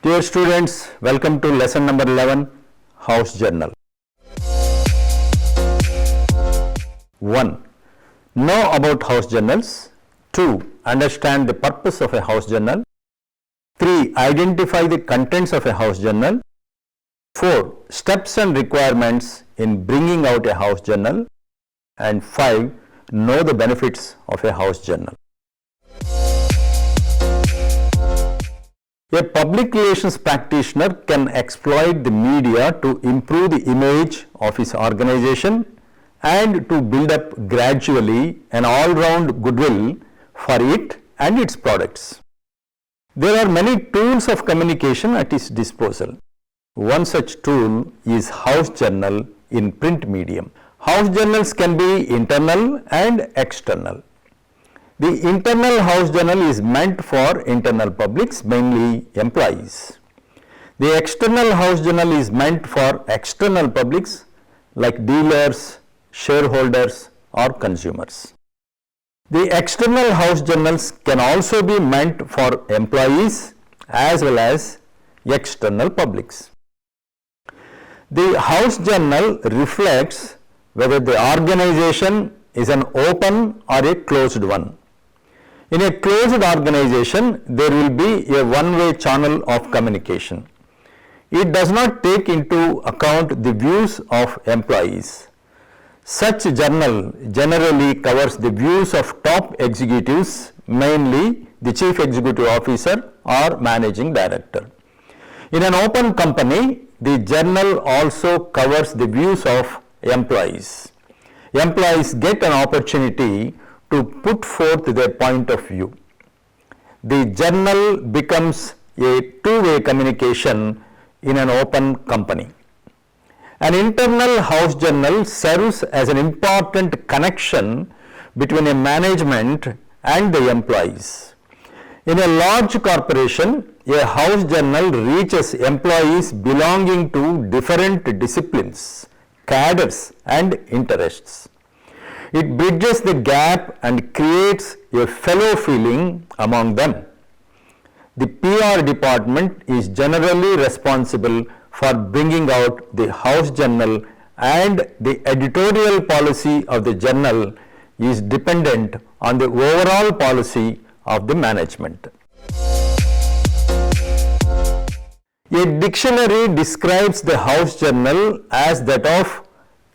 Dear students, welcome to lesson number 11, House Journal. 1. Know about house journals. 2. Understand the purpose of a house journal. 3. Identify the contents of a house journal. 4. Steps and requirements in bringing out a house journal. And 5. Know the benefits of a house journal. A public relations practitioner can exploit the media to improve the image of his organization and to build up gradually an all-round goodwill for it and its products. There are many tools of communication at his disposal. One such tool is house journal in print medium. House journals can be internal and external. The internal house journal is meant for internal publics, mainly employees. The external house journal is meant for external publics like dealers, shareholders or consumers. The external house journals can also be meant for employees as well as external publics. The house journal reflects whether the organization is an open or a closed one. In a closed organization, there will be a one-way channel of communication. It does not take into account the views of employees. Such journal generally covers the views of top executives, mainly the chief executive officer or managing director. In an open company, the journal also covers the views of employees. Employees get an opportunity to put forth their point of view. The journal becomes a two-way communication in an open company. An internal house journal serves as an important connection between a management and the employees. In a large corporation, a house journal reaches employees belonging to different disciplines, cadres and interests. It bridges the gap and creates a fellow feeling among them. The PR department is generally responsible for bringing out the house journal, and the editorial policy of the journal is dependent on the overall policy of the management. A dictionary describes the house journal as that of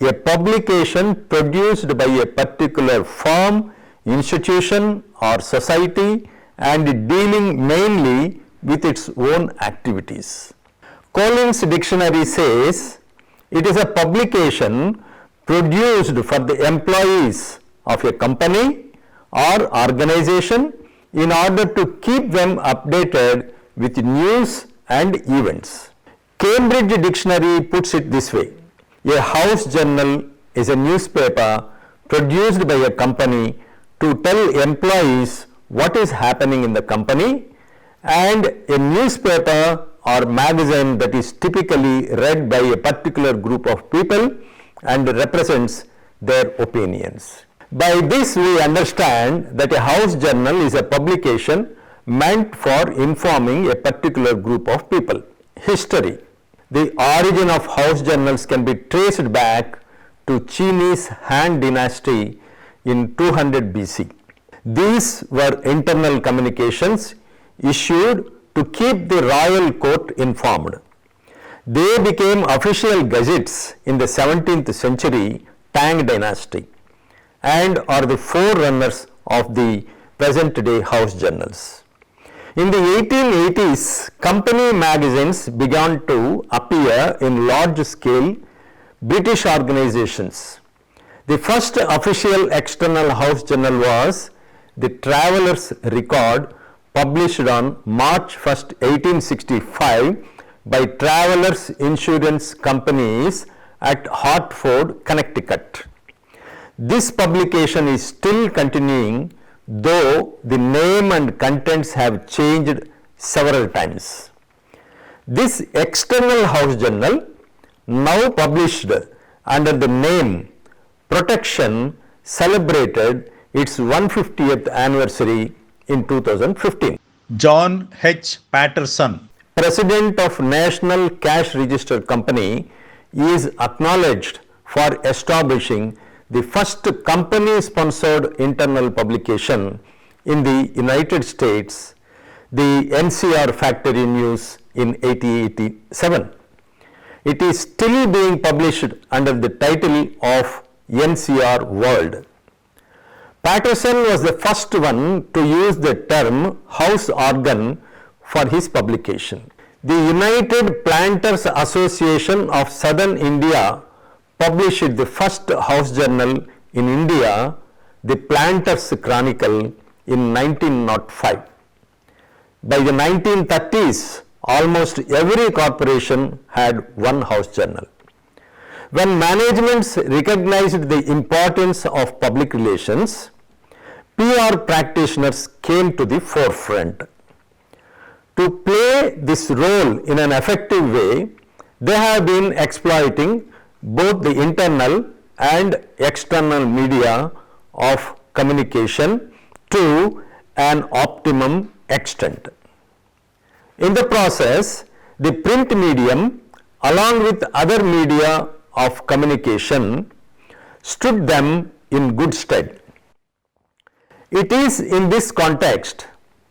a publication produced by a particular firm, institution or society and dealing mainly with its own activities. Collins Dictionary says it is a publication produced for the employees of a company or organization in order to keep them updated with news and events. Cambridge Dictionary puts it this way: a house journal is a newspaper produced by a company to tell employees what is happening in the company, and a newspaper or magazine that is typically read by a particular group of people and represents their opinions. By this we understand that a house journal is a publication meant for informing a particular group of people. History. The origin of house journals can be traced back to Chinese Han Dynasty in 200 BC. These were internal communications issued to keep the royal court informed. They became official gazettes in the 17th century Tang Dynasty and are the forerunners of the present day house journals. In the 1880s, company magazines began to appear in large-scale British organizations. The first official external house journal was the Traveller's Record, published on March 1, 1865 by Travelers Insurance Companies at Hartford, Connecticut. This publication is still continuing, though the name and contents have changed several times. This external house journal, now published under the name Protection, celebrated its 150th anniversary in 2015. John H. Patterson, President of National Cash Register Company is acknowledged for establishing the first company-sponsored internal publication in the United States, the NCR Factory News in 1887. It is still being published under the title of NCR World. Patterson was the first one to use the term house organ for his publication. The United Planters Association of Southern India published the first house journal in India, the Planters Chronicle, in 1905. By the 1930s, almost every corporation had one house journal. When managements recognized the importance of public relations, PR practitioners came to the forefront. To play this role in an effective way, they have been exploiting both the internal and external media of communication to an optimum extent. In the process, the print medium, along with other media of communication, stood them in good stead. It is in this context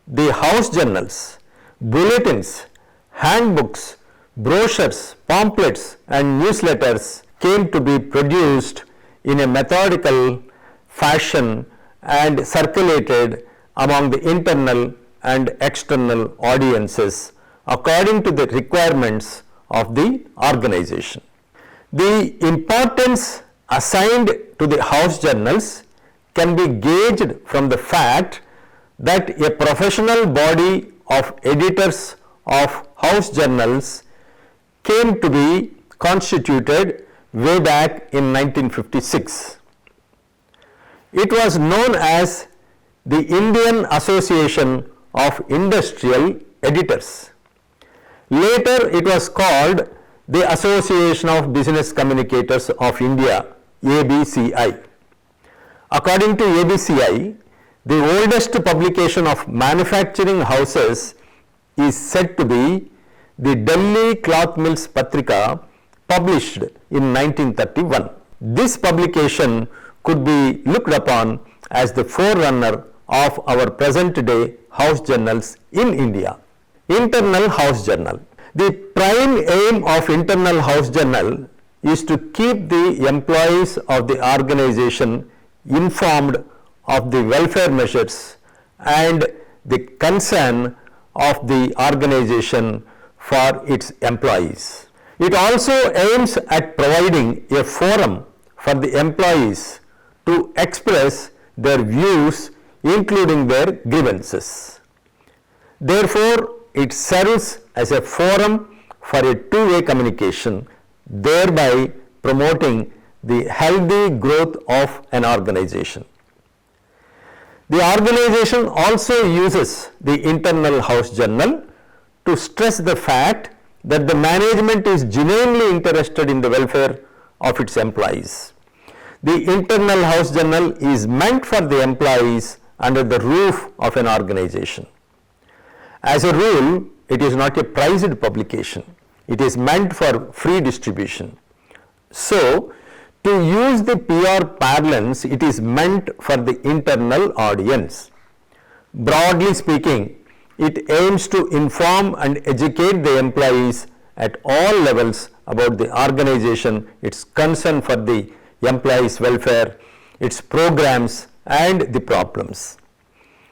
the house journals, bulletins, handbooks, brochures, pamphlets and newsletters came to be produced in a methodical fashion and circulated among the internal and external audiences according to the requirements of the organization. The importance assigned to the house journals can be gauged from the fact that a professional body of editors of house journals came to be constituted way back in 1956. It was known as the Indian Association of Industrial Editors. Later it was called the Association of Business Communicators of India, ABCI. According to ABCI, the oldest publication of manufacturing houses is said to be the Delhi Cloth Mills Patrika, published in 1931. This publication could be looked upon as the forerunner of our present day house journals in India. Internal house journal. The prime aim of internal house journal is to keep the employees of the organization informed of the welfare measures and the concern of the organization for its employees. It also aims at providing a forum for the employees to express their views, including their grievances. Therefore, it serves as a forum for a two-way communication, thereby promoting the healthy growth of an organization. The organization also uses the internal house journal to stress the fact that the management is genuinely interested in the welfare of its employees. The internal house journal is meant for the employees under the roof of an organization. As a rule, it is not a prized publication. It is meant for free distribution. So, to use the PR parlance, it is meant for the internal audience. Broadly speaking, it aims to inform and educate the employees at all levels about the organization, its concern for the employees' welfare, its programs and the problems.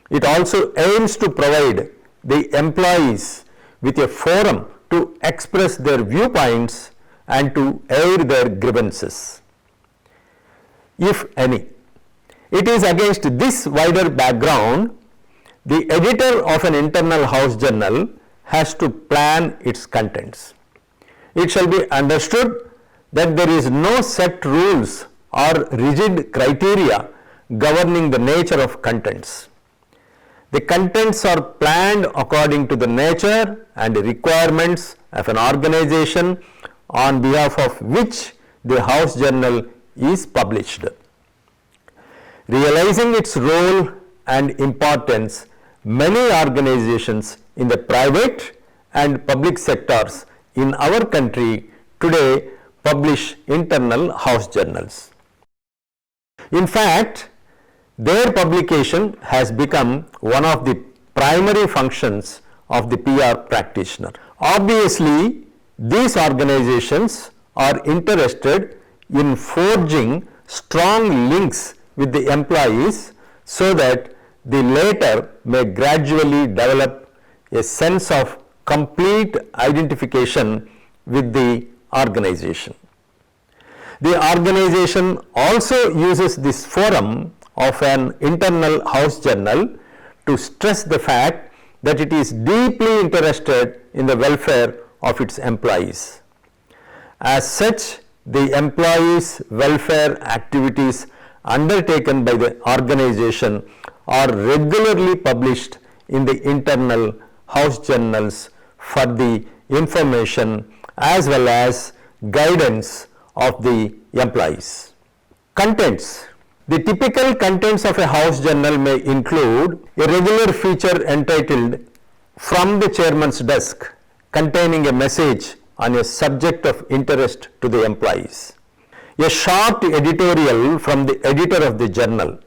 It also aims to provide the employees with a forum to express their viewpoints and to air their grievances, if any. It is against this wider background the editor of an internal house journal has to plan its contents. It shall be understood that there is no set rules or rigid criteria governing the nature of contents. The contents are planned according to the nature and requirements of an organization on behalf of which the house journal is published. Realizing its role and importance, many organizations in the private and public sectors in our country today publish internal house journals. In fact, their publication has become one of the primary functions of the PR practitioner. Obviously, these organizations are interested in forging strong links with the employees so that the latter may gradually develop a sense of complete identification with the organization. The organization also uses this forum of an internal house journal to stress the fact that it is deeply interested in the welfare of its employees. As such, the employees' welfare activities undertaken by the organization are regularly published in the internal house journals for the information as well as guidance of the employees. Contents. The typical contents of a house journal may include a regular feature entitled "From the Chairman's Desk," containing a message on a subject of interest to the employees, a short editorial from the editor of the journal,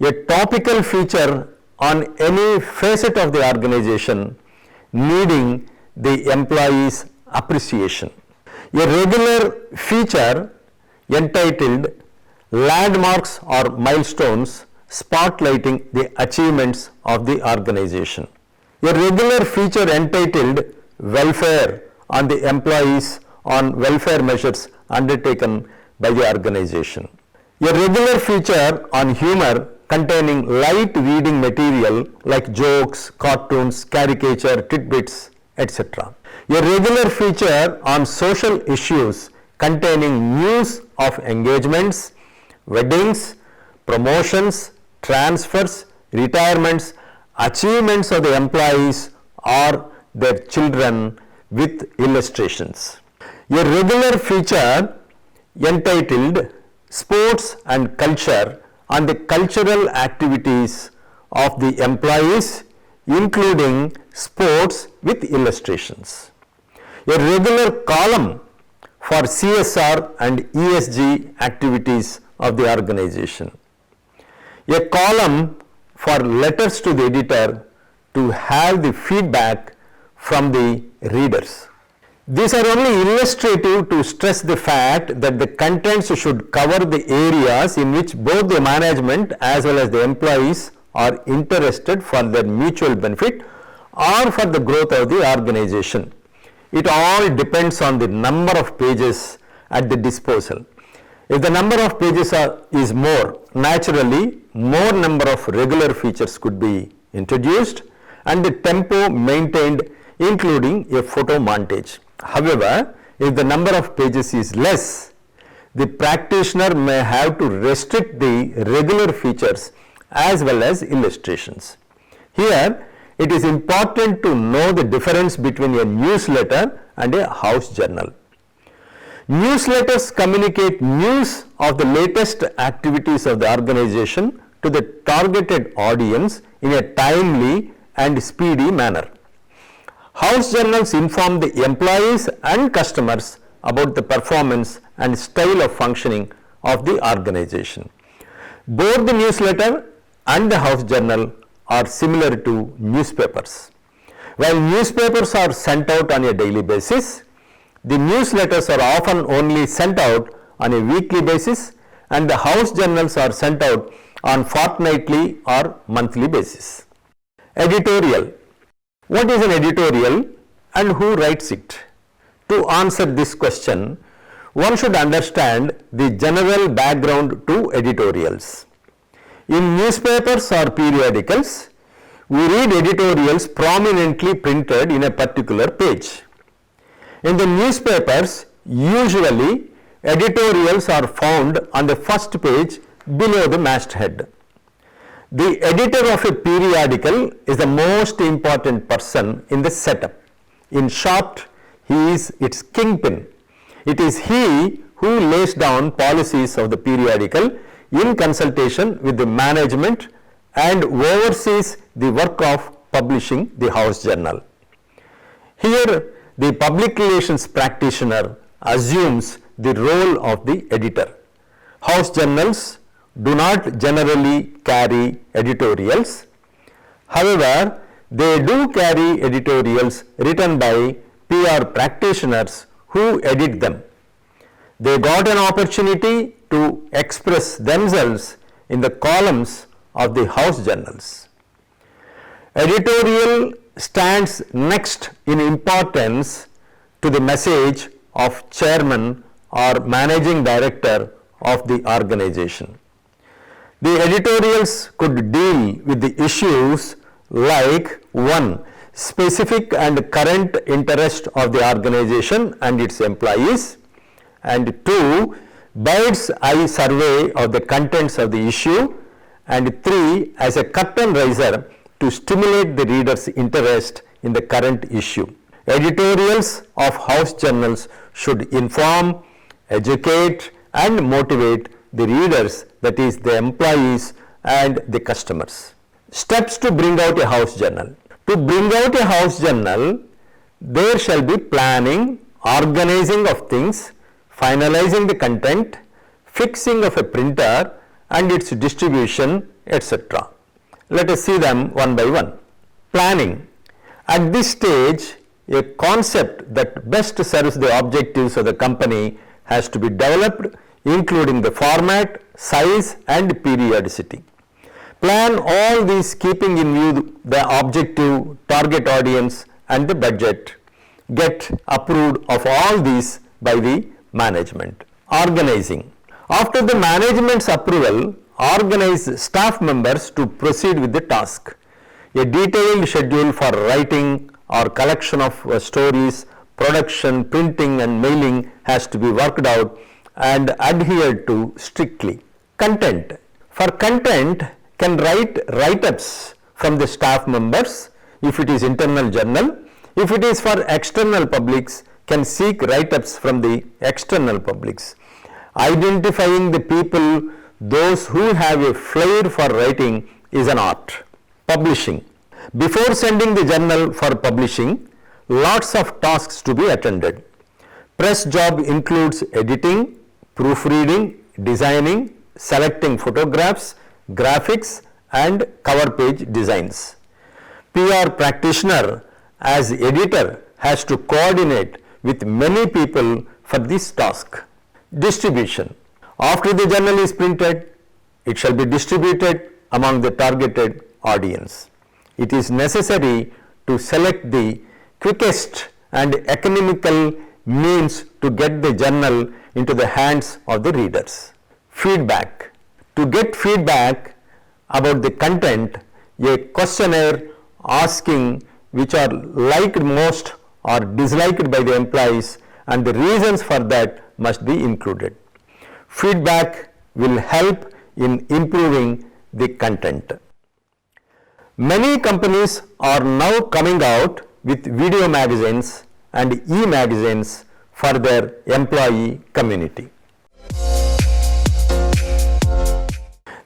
a topical feature on any facet of the organization needing the employees' appreciation, a regular feature entitled "Landmarks or Milestones," spotlighting the achievements of the organization, a regular feature entitled "Welfare" on the employees on welfare measures undertaken by the organization, a regular feature on humor containing light reading material like jokes, cartoons, caricature, tidbits, etc., a regular feature on social issues containing news of engagements, weddings, promotions, transfers, retirements, achievements of the employees or their children with illustrations, a regular feature entitled "Sports and Culture" on the cultural activities of the employees, including sports with illustrations, a regular column for CSR and ESG activities of the organization, a column for letters to the editor to have the feedback from the readers. These are only illustrative to stress the fact that the contents should cover the areas in which both the management as well as the employees are interested for their mutual benefit or for the growth of the organization. It all depends on the number of pages at the disposal. If the number of pages is more, naturally more number of regular features could be introduced and the tempo maintained, including a photo montage. However, if the number of pages is less, the practitioner may have to restrict the regular features as well as illustrations. Here, it is important to know the difference between a newsletter and a house journal. Newsletters communicate news of the latest activities of the organization to the targeted audience in a timely and speedy manner. House journals inform the employees and customers about the performance and style of functioning of the organization. Both the newsletter and the house journal are similar to newspapers. While newspapers are sent out on a daily basis, the newsletters are often only sent out on a weekly basis and the house journals are sent out on fortnightly or monthly basis. Editorial. What is an editorial and who writes it? To answer this question, one should understand the general background to editorials. In newspapers or periodicals, we read editorials prominently printed in a particular page. In the newspapers, usually editorials are found on the first page below the masthead. The editor of a periodical is the most important person in the setup. In short, he is its kingpin. It is he who lays down policies of the periodical in consultation with the management and oversees the work of publishing the house journal. Here, the public relations practitioner assumes the role of the editor. House journals do not generally carry editorials. However, they do carry editorials written by PR practitioners who edit them. They got an opportunity to express themselves in the columns of the house journals. Editorial stands next in importance to the message of chairman or managing director of the organization. The editorials could deal with the issues like 1. Specific and current interest of the organization and its employees, and 2. Bird's eye survey of the contents of the issue, and 3. As a curtain raiser to stimulate the reader's interest in the current issue. Editorials of house journals should inform, educate and motivate the readers, that is the employees and the customers. Steps to bring out a house journal. To bring out a house journal, there shall be planning, organizing of things, finalizing the content, fixing of a printer and its distribution, etc. Let us see them one by one. Planning. At this stage, a concept that best serves the objectives of the company has to be developed, including the format, size and periodicity. Plan all these keeping in view the objective, target audience and the budget. Get approved of all these by the management. Organizing. After the management's approval, organize staff members to proceed with the task. A detailed schedule for writing or collection of stories, production, printing and mailing has to be worked out and adhered to strictly. Content. For content, can write write-ups from the staff members if it is internal journal. If it is for external publics, can seek write-ups from the external publics. Identifying the people, those who have a flair for writing, is an art. Publishing. Before sending the journal for publishing, lots of tasks to be attended. Press job includes editing, proofreading, designing, selecting photographs, graphics and cover page designs. PR practitioner as editor has to coordinate with many people for this task. Distribution. After the journal is printed, it shall be distributed among the targeted audience. It is necessary to select the quickest and economical means to get the journal into the hands of the readers. Feedback. To get feedback about the content, a questionnaire asking which are liked most or disliked by the employees and the reasons for that must be included. Feedback will help in improving the content. Many companies are now coming out with video magazines and e-magazines for their employee community.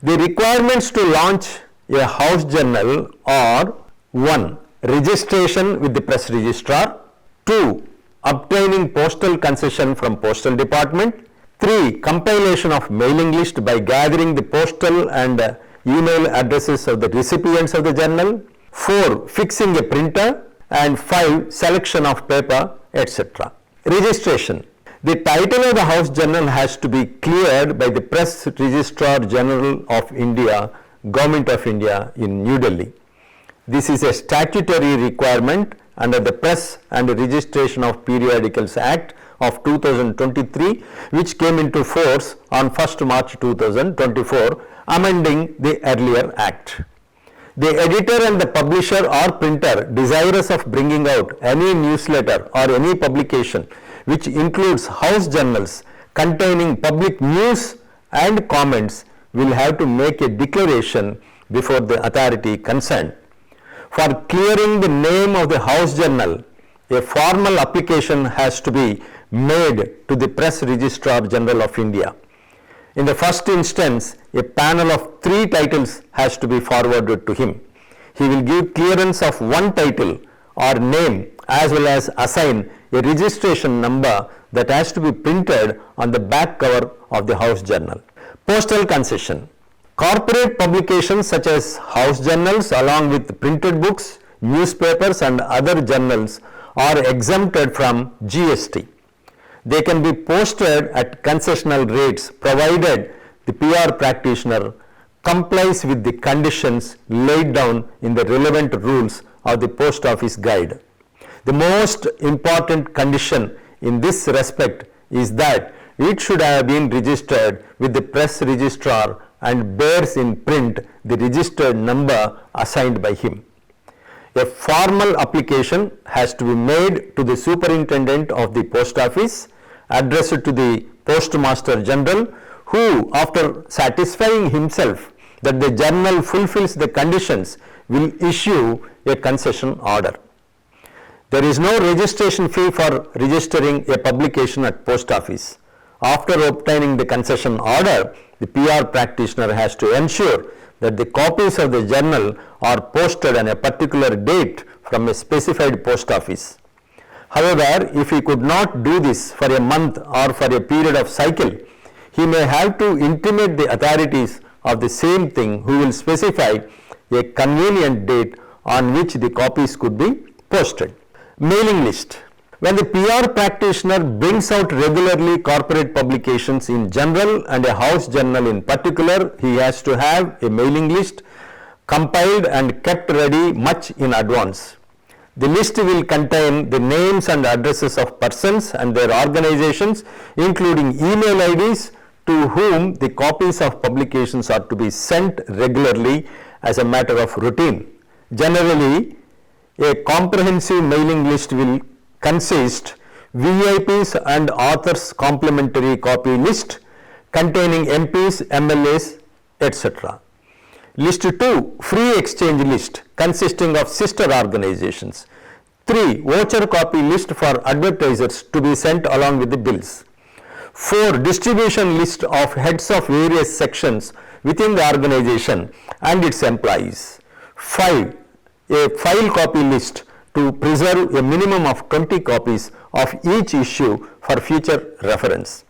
The requirements to launch a house journal are 1. Registration with the press registrar, 2. Obtaining postal concession from postal department, 3. Compilation of mailing list by gathering the postal and email addresses of the recipients of the journal, 4. Fixing a printer, and 5. Selection of paper, etc. Registration. The title of the house journal has to be cleared by the Press Registrar General of India, Government of India in New Delhi. This is a statutory requirement under the Press and Registration of Periodicals Act of 2023, which came into force on 1st March 2024, amending the earlier act. The editor and the publisher or printer desirous of bringing out any newsletter or any publication which includes house journals containing public news and comments will have to make a declaration before the authority concerned. For clearing the name of the house journal, a formal application has to be made to the Press Registrar General of India. In the first instance, a panel of 3 titles has to be forwarded to him. He will give clearance of one title or name as well as assign a registration number that has to be printed on the back cover of the house journal. Postal concession. Corporate publications such as house journals along with printed books, newspapers and other journals are exempted from GST. They can be posted at concessional rates provided the PR practitioner complies with the conditions laid down in the relevant rules of the Post Office Guide. The most important condition in this respect is that it should have been registered with the press registrar and bears in print the registered number assigned by him. A formal application has to be made to the Superintendent of the Post Office, addressed to the Postmaster General, who, after satisfying himself that the journal fulfills the conditions, will issue a concession order. There is no registration fee for registering a publication at Post Office. After obtaining the concession order, the PR practitioner has to ensure that the copies of the journal are posted on a particular date from a specified post office. However, if he could not do this for a month or for a period of cycle, he may have to intimate the authorities of the same thing who will specify a convenient date on which the copies could be posted. Mailing list. When the PR practitioner brings out regularly corporate publications in general and a house journal in particular, he has to have a mailing list compiled and kept ready much in advance. The list will contain the names and addresses of persons and their organizations, including email IDs to whom the copies of publications are to be sent regularly as a matter of routine. Generally, a comprehensive mailing list will consist VIPs and authors complimentary copy list containing MPs, MLAs, etc. List 2, free exchange list consisting of sister organizations. 3, voucher copy list for advertisers to be sent along with the bills. 4, distribution list of heads of various sections within the organization and its employees. 5, a file copy list to preserve a minimum of 20 copies of each issue for future reference.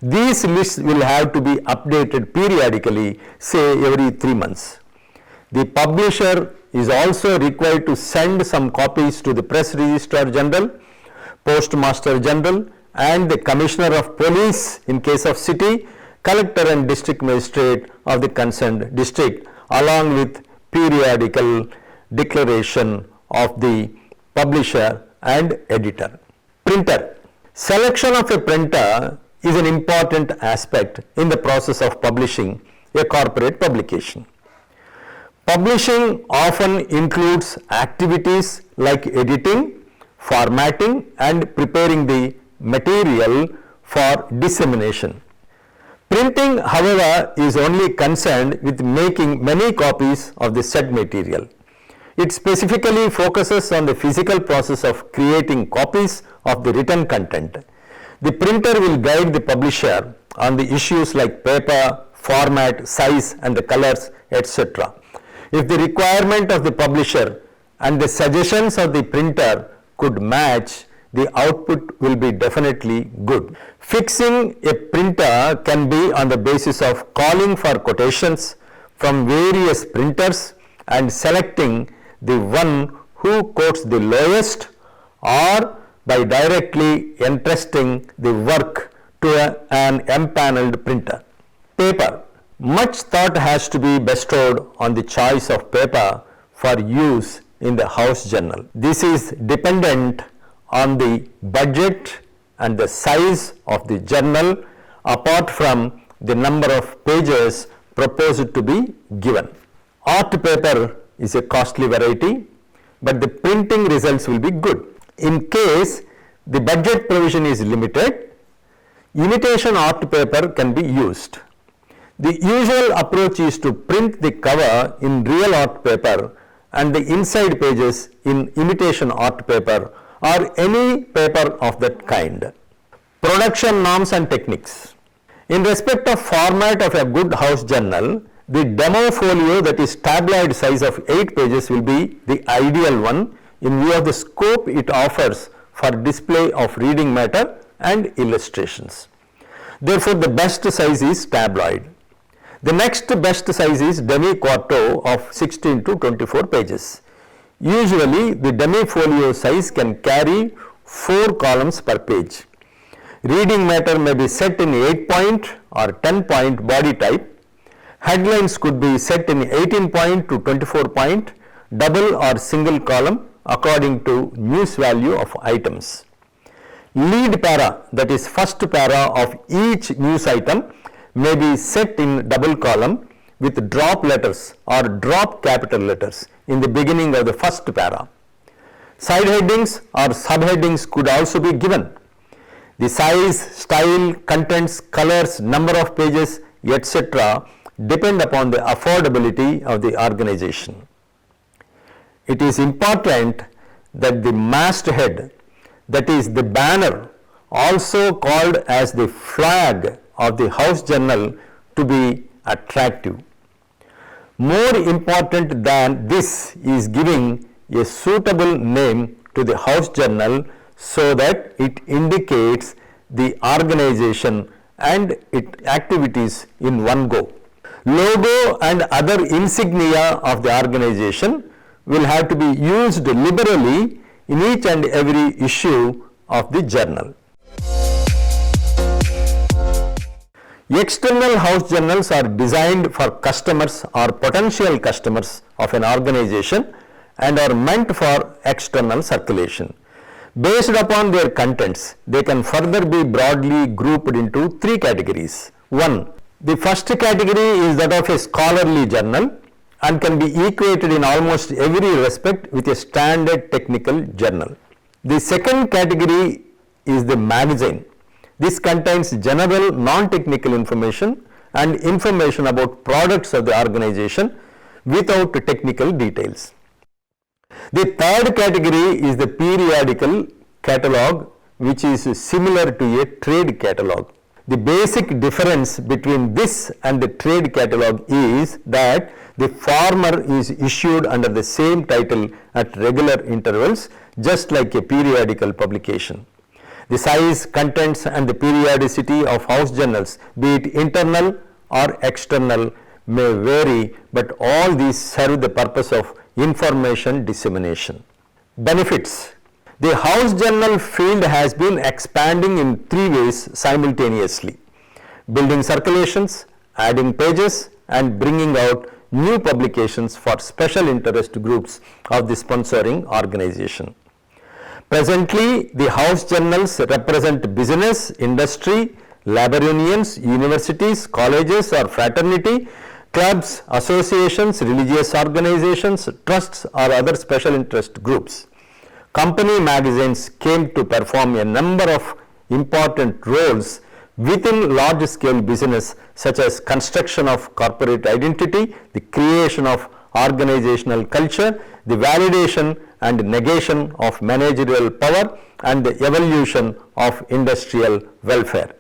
These lists will have to be updated periodically, say every 3 months. The publisher is also required to send some copies to the Press Registrar General, Postmaster General and the Commissioner of Police in case of city, Collector and District Magistrate of the concerned district, along with periodical declaration of the publisher and editor. Printer. Selection of a printer is an important aspect in the process of publishing a corporate publication. Publishing often includes activities like editing, formatting and preparing the material for dissemination. Printing, however, is only concerned with making many copies of the said material. It specifically focuses on the physical process of creating copies of the written content. The printer will guide the publisher on the issues like paper, format, size and the colors, etc. If the requirement of the publisher and the suggestions of the printer could match, the output will be definitely good. Fixing a printer can be on the basis of calling for quotations from various printers and selecting the one who quotes the lowest, or by directly entrusting the work to an empaneled printer. Paper. Much thought has to be bestowed on the choice of paper for use in the house journal. This is dependent on the budget and the size of the journal apart from the number of pages proposed to be given. Art paper is a costly variety, but the printing results will be good. In case the budget provision is limited, imitation art paper can be used. The usual approach is to print the cover in real art paper and the inside pages in imitation art paper or any paper of that kind. Production norms and techniques. In respect of format of a good house journal, the demo folio that is tabloid size of 8 pages will be the ideal one in view of the scope it offers for display of reading matter and illustrations. Therefore, the best size is tabloid. The next best size is demi-quarto of 16 to 24 pages. Usually, the demi-folio size can carry 4 columns per page. Reading matter may be set in 8-point or 10-point body type. Headlines could be set in 18-point to 24-point, double or single column according to news value of items. Lead para, that is first para of each news item, may be set in double column with drop letters or drop capital letters in the beginning of the first para. Side headings or subheadings could also be given. The size, style, contents, colors, number of pages, etc. depend upon the affordability of the organization. It is important that the masthead, that is the banner, also called as the flag of the house journal, to be attractive. More important than this is giving a suitable name to the house journal so that it indicates the organization and its activities in one go. Logo and other insignia of the organization will have to be used liberally in each and every issue of the journal. External house journals are designed for customers or potential customers of an organization and are meant for external circulation. Based upon their contents, they can further be broadly grouped into 3 categories. 1. The first category is that of a scholarly journal and can be equated in almost every respect with a standard technical journal. The second category is the magazine. This contains general non-technical information and information about products of the organization without technical details. The third category is the periodical catalog, which is similar to a trade catalog. The basic difference between this and the trade catalog is that the former is issued under the same title at regular intervals, just like a periodical publication. The size, contents and the periodicity of house journals, be it internal or external, may vary, but all these serve the purpose of information dissemination. Benefits. The house journal field has been expanding in 3 ways simultaneously: building circulations, adding pages and bringing out new publications for special interest groups of the sponsoring organization. Presently, the house journals represent business, industry, labor unions, universities, colleges or fraternity, clubs, associations, religious organizations, trusts or other special interest groups. Company magazines came to perform a number of important roles within large-scale business, such as construction of corporate identity, the creation of organizational culture, the validation and negation of managerial power, and the evolution of industrial welfare.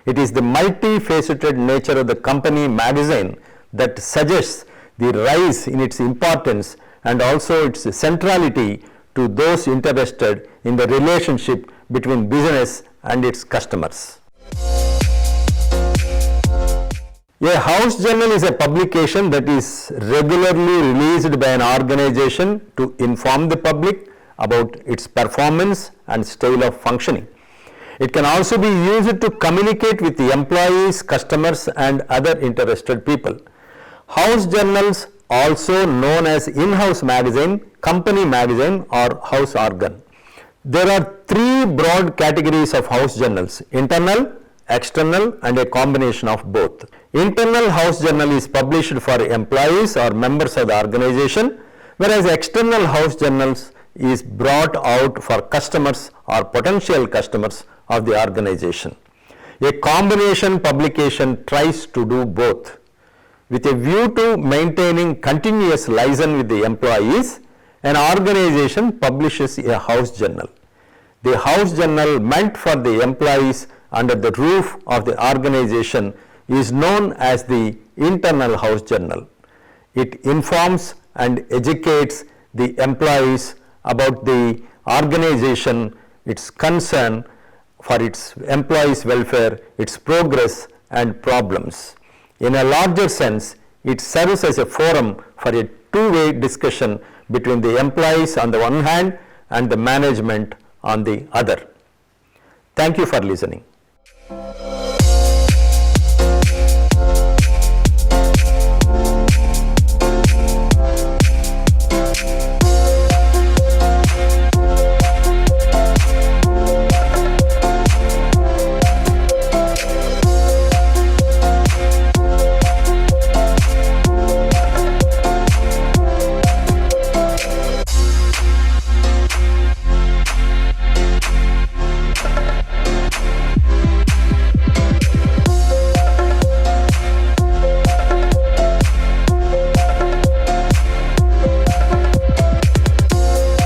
It is the multifaceted nature of the company magazine that suggests the rise in its importance and also its centrality to those interested in the relationship between business and its customers. A house journal is a publication that is regularly released by an organization to inform the public about its performance and style of functioning. It can also be used to communicate with the employees, customers and other interested people. House journals, also known as in-house magazine, company magazine or house organ. There are 3 broad categories of house journals: internal, external and a combination of both. Internal house journal is published for employees or members of the organization, whereas external house journals is brought out for customers or potential customers of the organization. A combination publication tries to do both. With a view to maintaining continuous liaison with the employees, an organization publishes a house journal. The house journal meant for the employees under the roof of the organization is known as the internal house journal. It informs and educates the employees about the organization, its concern for its employees' welfare, its progress and problems. In a larger sense, it serves as a forum for a two-way discussion between the employees on the one hand and the management on the other. Thank you for listening.